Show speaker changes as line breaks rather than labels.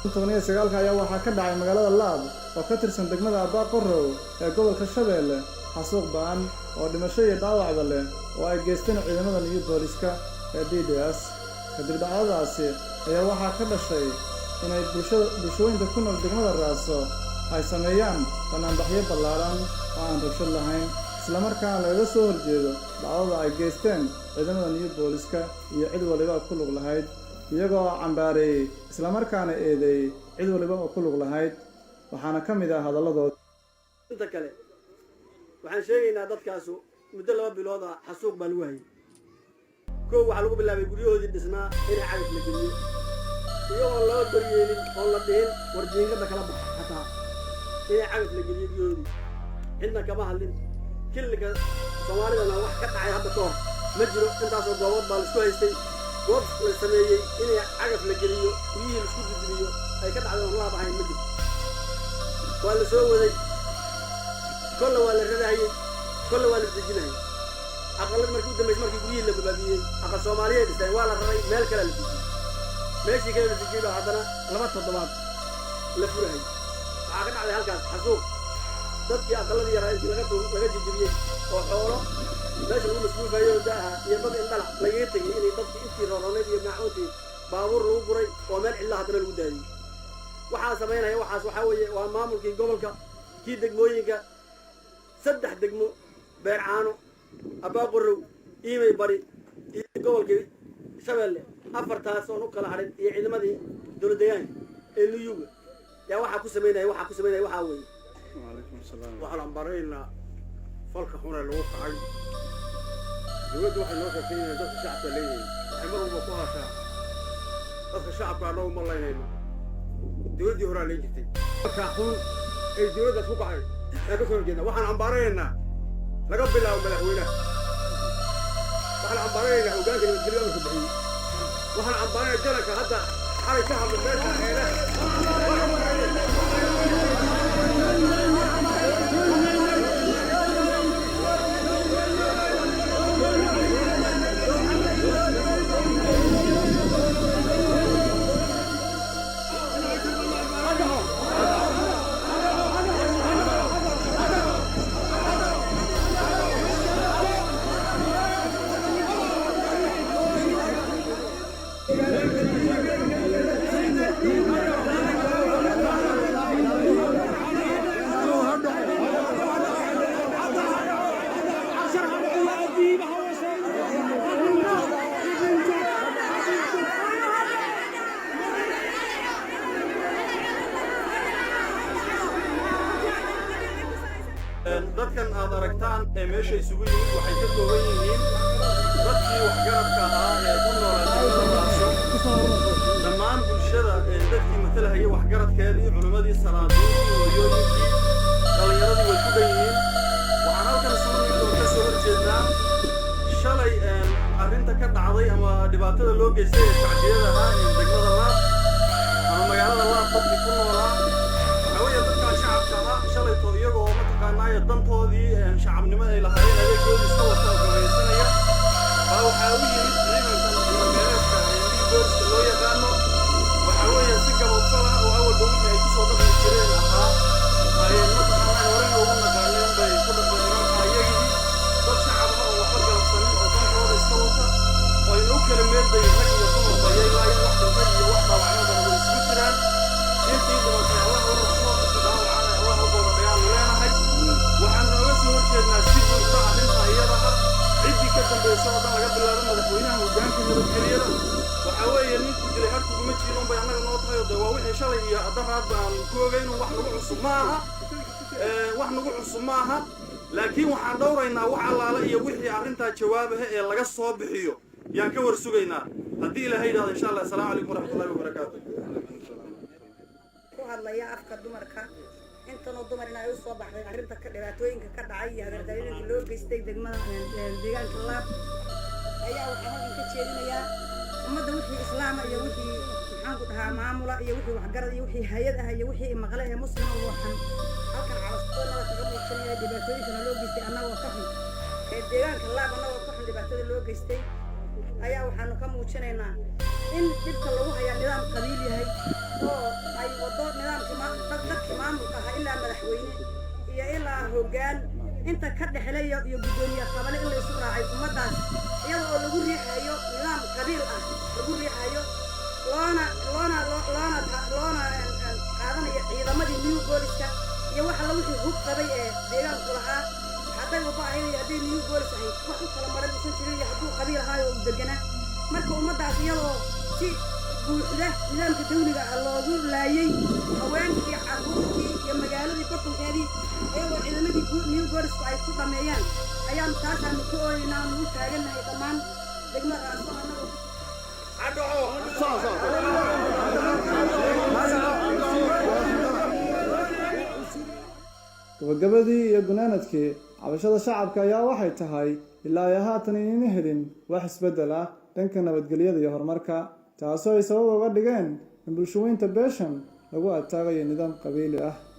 19 ayaa waxaa ka dhacay magaalada Laab oo ka tirsan degmada Abaqorow ee gobolka Shabeelle xasuuq ba'an oo dhimasho iyo dhaawacba leh oo ay geysteen ciidamada iyo booliska ee DDS. kadib dhacdadaasi ayaa waxaa ka dhashay inay bulshooyinka ku nool degmada Raaso ay sameeyaan banaanbaxyo ballaaran oo aan rabshad lahayn isla markaana laga soo horjeedo dhacdada ay geysteen ciidamada iyo booliska iyo cid waliba ku lug lahayd iyagoo cambaareeyay isla markaana eedeeyay cid waliba oo ku lug lahayd waxaana ka mid ah hadaladooda.
inta kale waxaan sheegaynaa dadkaasu muddo 2 bilood ah xasuuq baa lagu hayay koow waxaa lagu bilaabay guryahoodii dhisnaa inay cagaf la geliyo iyagoo loo daryeelin oo la dhihin warjiingada kala baxa xataa inay cagaf la geliyo guryahoodii cidna kama hadlin killiga soomaalidana wax ka dhacay hadda ka hor ma jiro intaasoo goobood baa laisku haystay goob la sameeyey inay cagaf la geliyo guryihii laisku dudmiyo ay ka dhacday oon laab ahayn ma jiro waa la soo waday kolle waa la rarahayey kolle waa la dejinayay aqalad markii u dambaysay markii guryihii la babaabiyey aqal soomaaliyeed dhisteen waa la raray meel kale la dejiyey meeshii kale la dejiyey baa haddana 2 toddobaad la furahayay waxaa ka dhacday halkaas xasuuq dadkii aqaladii yaraa intii laga jijibiyey oo xoolo meesha lagu masruufayo daaha iyo dad indhala lagaga tegey inay dadkii intii roroneed iyo maacuuntii baabuur lagu guray oo meel cidla haddana lagu daadiyey waxaa samaynaya waxaa weeye waa maamulkii gobolka kii degmooyinka 3 degmo Beercaano Abaqorow Iimay Bari iyo gobolkii Shabeelle 4taas oo u kala hadhin iyo ciidamadii dowladayaan ee Nuyuga yaa waxaa ku sameynaya waxaa weeye
وعليكم السلام. وعلى عمبرينا فلك هنا لو قعد يود واحد نوقف فينا ضد الشعب ليه عمرهم بقوها شعب ضد الشعب قالوا ما الله ينيله يود يهرا ليه جتي كحون الجود فوق عين هذا كل جنا وحنا عمبرينا لقب الله وملحونا وحنا عمبرينا وقال لي الجليون سبعين وحنا عمبرينا جلك هذا حركة من
dadkan aad aragtaan ee meesha isugu yimid waxay ka kooban yihiin dadkii waxgarabka ahaa ee ku noolaa dhammaan bulshada ee dadkii matalahaya waxgaradkeedii culimmadii salaadiintii hooyooyinkii dhallinyaradii way ku dhan yihiin waxaan halkan isugu yimid oo ka soo horjeednaa shalay arrinta ka dhacday ama dhibaatada loo geystay ee shacbiyada ahaa ee degmada Laab ama magaalada Laab dadkii ku noolaa waxaa dadka shacabka ahaa shalayto iyagoo mataqaanaayo dantoodii shacabnimo ay lahaayeen adeegoodii iska wata oo gabaysanaya baa waxaa u yimid ciidankan meeleedka booliska loo yaqaano waxaa weeye si gabadfal ah oo awalba wixii ay kusoo dhaqmi jireen ahaa ay mataqaanaayo horey ugu naqaaneen bay ku dhaqmeen iyagii dad shacab ah oo waxba galabsanin oo dantooda iska wata oo ayna u kala meelday rag iyo dumarba iyagaayo wax dhintay iyo wax dhaawacnadana way isugu jiraan intii dhimatay allah u raxmo intii dhaawacana allah u boodhayaanu leenahay waxaan nooga soo horjeednaa si buuxda arrinta iyada ah ciddii ka dambaysa oo dhan laga bilaabo madaxweynaha hoggaanka nabadgelyada waxaa weeye ninku dilay har kuguma jirin bay annaga noo tahay oo dee waa wixii shalay iyo haddaraadba aan ku ogayno wax nagu cusub ma aha laakiin waxaan dhowraynaa wax allaale iyo wixii arrintaa jawaabaha ee laga soo bixiyo yaan ka war sugaynaa haddii ilaahay yidhahdo insha allah assalaamu calaykum waraxmatullahi wabarakaatu
ku hadlaya afka dumarka intanoo dumar in ay u soo baxday arrinta dhibaatooyinka ka dhacay iyo habeerdariinka loo geystay degmada deegaanka Laab ayaa waxaan halkan ka jeedinayaa ummadda wixii islaama iyo wixii maxaan ku dhahaa maamula iyo wixii waxgarad iyo wixii hay'ad ah iyo wixii maqle ee muslima waxaan halkan calastoonada kaga muujinaya dhibaatooyinka loo geystay annagoo ka xun ee deegaanka Laab annagoo ka xun dhibaatada loo geystay ayaa waxaanu ka muujinaynaa in dhibka lagu hayaa nidaam qabiil yahay oo madaxweyne iyo ilaa hoggaan inta ka dhexleeya iyo guddoomiye qabale in la isu raacay ummaddaas iyada oo lagu riixayo nidaam qabiil ah lagu riixayo loona qaadanayo ciidamadii new booliska iyo waxa la wixii hub qabay ee deegaanku lahaa hadday waba ahayd iyo hadday new boolis ahayd wax u kala maran usan jirin iyo hadduu qabiil ahaayo u deganaa marka ummaddaas iyadoo si buuxda nidaamka dawliga ah loogu laayay haweenkii carruurtii iyo magaaladii bartankeedii iyagoo ciidamadii new boolisku ay ku dhameeyaan ayaan taasaanu ka ooyaynaa aanu u taagannahay dhammaan degmadaas oo annagu
gabagabadii iyo gunaanadkii cabashada shacabka ayaa waxay tahay ilaa ay haatan inayna helin wax isbeddel ah dhanka nabadgelyada iyo horumarka taasoo ay sabab uga dhigeen in bulshaweynta beeshan lagu ataagayo nidaam qabiili ah.